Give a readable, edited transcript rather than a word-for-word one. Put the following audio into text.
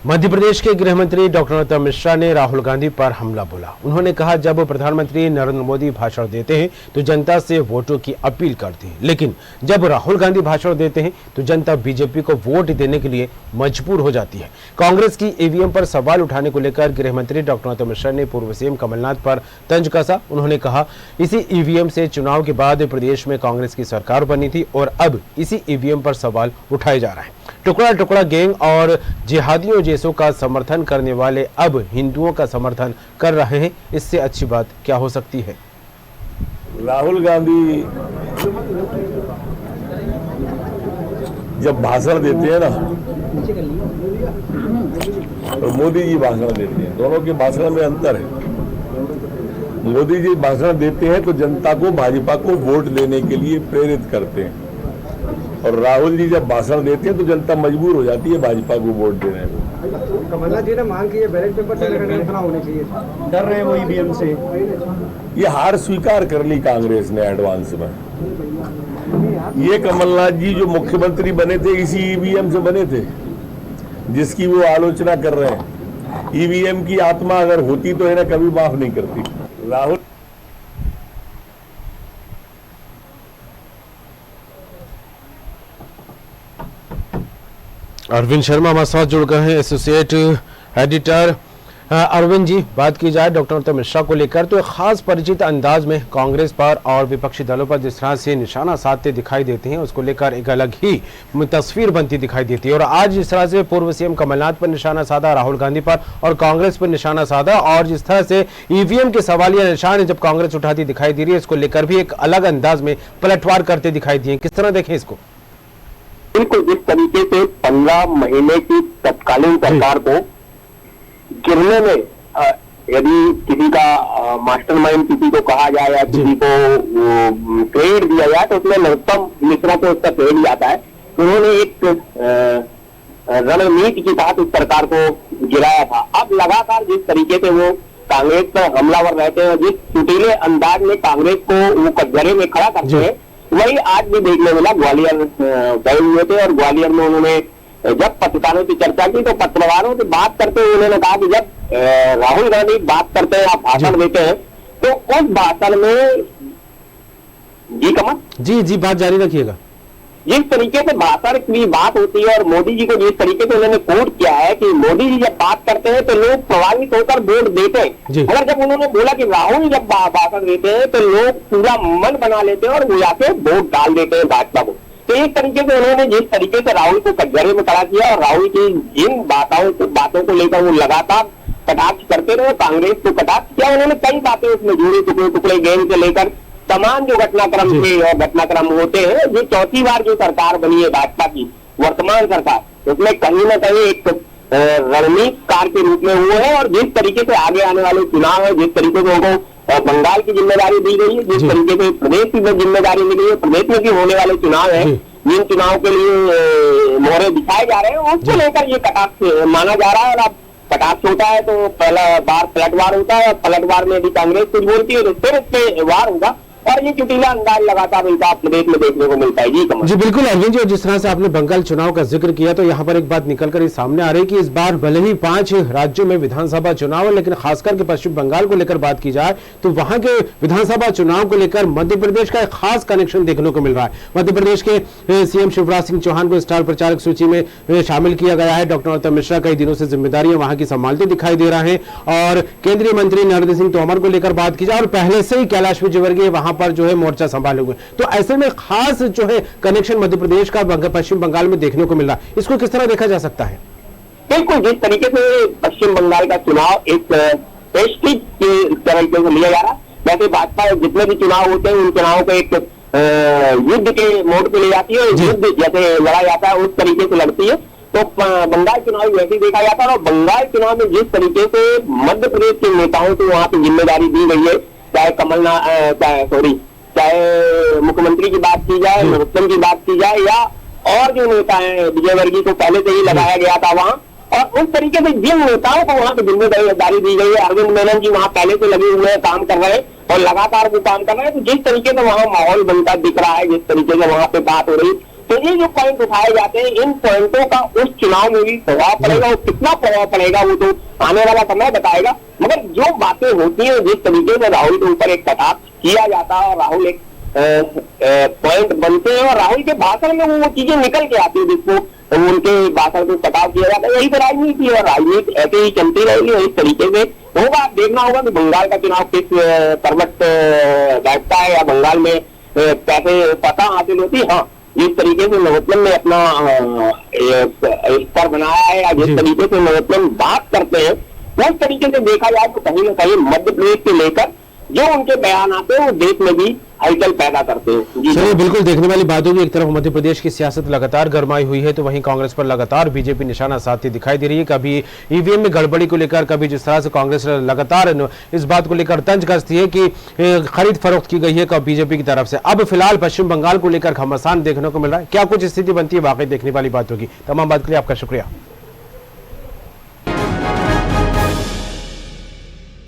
मध्य प्रदेश के गृह मंत्री डॉक्टर नरोत्तम मिश्रा ने राहुल गांधी पर हमला बोला। उन्होंने कहा, जब प्रधानमंत्री नरेंद्र मोदी भाषण देते हैं तो जनता से वोटों की अपील करती है, लेकिन जब राहुल गांधी भाषण देते हैं तो जनता बीजेपी को वोट देने के लिए मजबूर हो जाती है। कांग्रेस की ईवीएम पर सवाल उठाने को लेकर गृह मंत्री डॉक्टर नरोत्तम मिश्रा ने पूर्व सीएम कमलनाथ पर तंज कसा। उन्होंने कहा, इसी ईवीएम से चुनाव के बाद प्रदेश में कांग्रेस की सरकार बनी थी और अब इसी ईवीएम पर सवाल उठाए जा रहे हैं। टुकड़ा टुकड़ा गैंग और जिहादियों जैसों का समर्थन करने वाले अब हिंदुओं का समर्थन कर रहे हैं। इससे अच्छी बात क्या हो सकती है। राहुल गांधी जब भाषण देते हैं ना तो मोदी जी भाषण देते हैं, दोनों के भाषण में अंतर है। मोदी जी भाषण देते हैं तो जनता को भाजपा को वोट देने के लिए प्रेरित करते हैं और राहुल जी जब भाषण देते हैं तो जनता मजबूर हो जाती है भाजपा को वोट देने को। कमलनाथ जी ने मांग की है बैलेट पेपर से नियंत्रण होने चाहिए, डर रहे हैं वो ईवीएम से। ये हार स्वीकार कर ली कांग्रेस ने एडवांस में। ये कमलनाथ जी जो मुख्यमंत्री बने थे इसी ईवीएम से बने थे जिसकी वो आलोचना कर रहे हैं। ईवीएम की आत्मा अगर होती तो इन्हें कभी माफ नहीं करती। राहुल अरविंद शर्मा हमारे साथ जुड़ गए हैं, एसोसिएट एडिटर। अरविंद जी, बात की जाए डॉक्टर नरोत्तम मिश्रा को लेकर तो एक खास परिचित अंदाज में कांग्रेस पर और विपक्षी दलों पर जिस तरह से निशाना साधते दिखाई देते हैं उसको लेकर एक अलग ही तस्वीर बनती दिखाई देती है। और आज जिस तरह से पूर्व सीएम कमलनाथ पर निशाना साधा, राहुल गांधी पर और कांग्रेस पर निशाना साधा, और जिस तरह से ईवीएम के सवालिया निशान जब कांग्रेस उठाती दिखाई दे रही है, इसको लेकर भी एक अलग अंदाज में पलटवार करते दिखाई दिए। किस तरह देखें इसको? बिल्कुल, जिस तरीके से 15 महीने की तत्कालीन सरकार को गिरने में यदि किसी का मास्टरमाइंड किसी को कहा जाए या किसी को क्रेडिट दिया जाए तो उसमें नरोत्तम मिश्रा को उसका क्रेडिट जाता है। उन्होंने एक रणनीति के तहत उस सरकार को गिराया था। अब लगातार जिस तरीके से वो कांग्रेस पर हमलावर रहते हैं, जिस सुटीले अंदाज में कांग्रेस को वो कटघरे में खड़ा करते हैं, वही आज भी देखने मिला। ग्वालियर गए हुए थे और ग्वालियर में उन्होंने जब पत्रकारों की चर्चा की तो पत्रकारों से बात करते हुए उन्होंने कहा कि जब राहुल गांधी बात करते हैं, आप भाषण देते हैं, तो उस भाषण में जी कमल जी बात जारी रखिएगा। जिस तरीके से भाषण की बात होती है और मोदी जी को जिस तरीके से उन्होंने कोट किया है कि मोदी जी जब बात करते हैं तो लोग प्रभावित होकर वोट देते हैं, अगर जब उन्होंने बोला कि राहुल जब भाषण देते हैं तो लोग पूरा मन बना लेते हैं और वो जाके वोट डाल देते हैं भाजपा को। तो एक तरीके से उन्होंने जिस तरीके से राहुल को कटघरे में खड़ा किया और राहुल की जिन बातों को लेकर वो लगातार कटाक्ष करते रहे, कांग्रेस को कटाक्ष किया। उन्होंने कई बातें उसमें जोड़ी, टुकड़े टुकड़े गैंग से लेकर तमाम जो घटनाक्रम थे और घटनाक्रम होते हैं। ये चौथी बार जो सरकार बनी है भाजपा की, वर्तमान सरकार, उसमें कहीं ना कहीं एक रणनीतिकार के रूप में हुए हैं। और जिस तरीके से आगे आने वाले चुनाव है, जिस तरीके से उनको बंगाल की जिम्मेदारी दी गई है, जिस तरीके से प्रदेश की जिम्मेदारी मिली है, प्रदेश में भी होने वाले चुनाव है, जिन चुनाव के लिए मोहरे दिखाए जा रहे हैं, उसको लेकर ये कटाक्ष माना जा रहा है। और अब कटाक्ष होता है तो पहला बार पलटवार होता है और पलटवार में भी कांग्रेस कुछ बोलती है तो फिर उस पर वार होगा और ये चुटीला अंदाज लगातार इनका प्रदेश में देखने को मिलता है। जी बिल्कुल अरविंद जी, और जिस तरह से आपने बंगाल चुनाव का जिक्र किया तो यहाँ पर एक बात निकलकर सामने आ रही है कि इस बार भले ही 5 राज्यों में विधानसभा चुनाव है, लेकिन खासकर के पश्चिम बंगाल को लेकर बात की जाए तो वहां के विधानसभा चुनाव को लेकर मध्य प्रदेश का एक खास कनेक्शन देखने को मिल रहा है। मध्य प्रदेश के सीएम शिवराज सिंह चौहान को स्टार प्रचारक सूची में शामिल किया गया है। डॉक्टर नरोत्तम मिश्रा कई दिनों से जिम्मेदारियां वहां की संभालते दिखाई दे रहे हैं और केंद्रीय मंत्री नरेंद्र सिंह तोमर को लेकर बात की जाए और पहले से ही कैलाश विजयवर्गीय वहां पर जो है मोर्चा संभाले हुए, तो ऐसे में खास जो है कनेक्शन मध्य प्रदेश का पश्चिम बंगाल में देखने को मिल रहा है। इसको किस तरह देखा जा सकता है? बिल्कुल, जिस तरीके से पश्चिम बंगाल का चुनाव एक प्रेस्टीज के तरीके से लिया जा रहा है, वैसे भाजपा जितने भी चुनाव होते हैं उन चुनावों को एक युद्ध के मोड पे ले जाती है। युद्ध जैसे लड़ा जाता है उस तरीके से लड़ती है। तो बंगाल चुनाव वैसे देखा जाता है और बंगाल चुनाव में जिस तरीके से मध्य प्रदेश के नेताओं को वहां पर जिम्मेदारी दी गई है, चाहे चाहे मुख्यमंत्री की बात की जाए, नरोत्तम की बात की जाए या और जो नेता हैं, विजयवर्गीय को पहले से ही लगाया गया था वहां, और उस तरीके से जिन नेताओं को वहां पर जिम्मेदारी दी गई है, अरविंद मेनन जी वहां पहले से लगे हुए हैं, काम कर रहे हैं और लगातार वो काम कर रहे हैं। तो जिस तरीके से वहां माहौल बनता दिख रहा है, जिस तरीके से वहां पे बात हो रही तो ये जो पॉइंट उठाए जाते हैं, इन पॉइंटों का उस चुनाव में भी प्रभाव पड़ेगा, और कितना प्रभाव पड़ेगा वो तो आने वाला समय बताएगा। मगर जो बातें होती हैं, जिस तरीके से राहुल के ऊपर एक कटाक्ष किया जाता है और राहुल एक पॉइंट बनते हैं और राहुल के भाषण में वो चीजें निकल के आती है जिसको उनके भाषण को कटाव किया जाता है। यही तो राजनीति है, और राजनीति ऐसे ही चलती रहेगी और इस तरीके से होगा। आप देखना होगा कि बंगाल का चुनाव किस करवट बैठता है या बंगाल में कैसे पता हासिल होती है। हाँ, जिस तरीके से नरोत्तम ने अपना स्तर बनाया है या जिस तरीके से नरोत्तम बात करते हैं, उस तरीके से देखा जाए तो कहीं ना कहीं मध्य प्रदेश से लेकर जो उनके बयान आते हैं वो देश में भी हलचल पैदा करते हैं। चलिए, बिल्कुल देखने वाली बात होगी। एक तरफ मध्य प्रदेश की सियासत लगातार गरमाई हुई है, तो वहीं कांग्रेस पर लगातार बीजेपी निशाना साधती दिखाई दे रही है। कभी ईवीएम में गड़बड़ी को लेकर, कभी जिस तरह से कांग्रेस लगातार इस बात को लेकर तंज कसती है कि खरीद फरोख्त की गई है कब बीजेपी की तरफ से। अब फिलहाल पश्चिम बंगाल को लेकर घमासान देखने को मिल रहा है। क्या कुछ स्थिति बनती है, वाकई देखने वाली बात होगी। तमाम बात के लिए आपका शुक्रिया।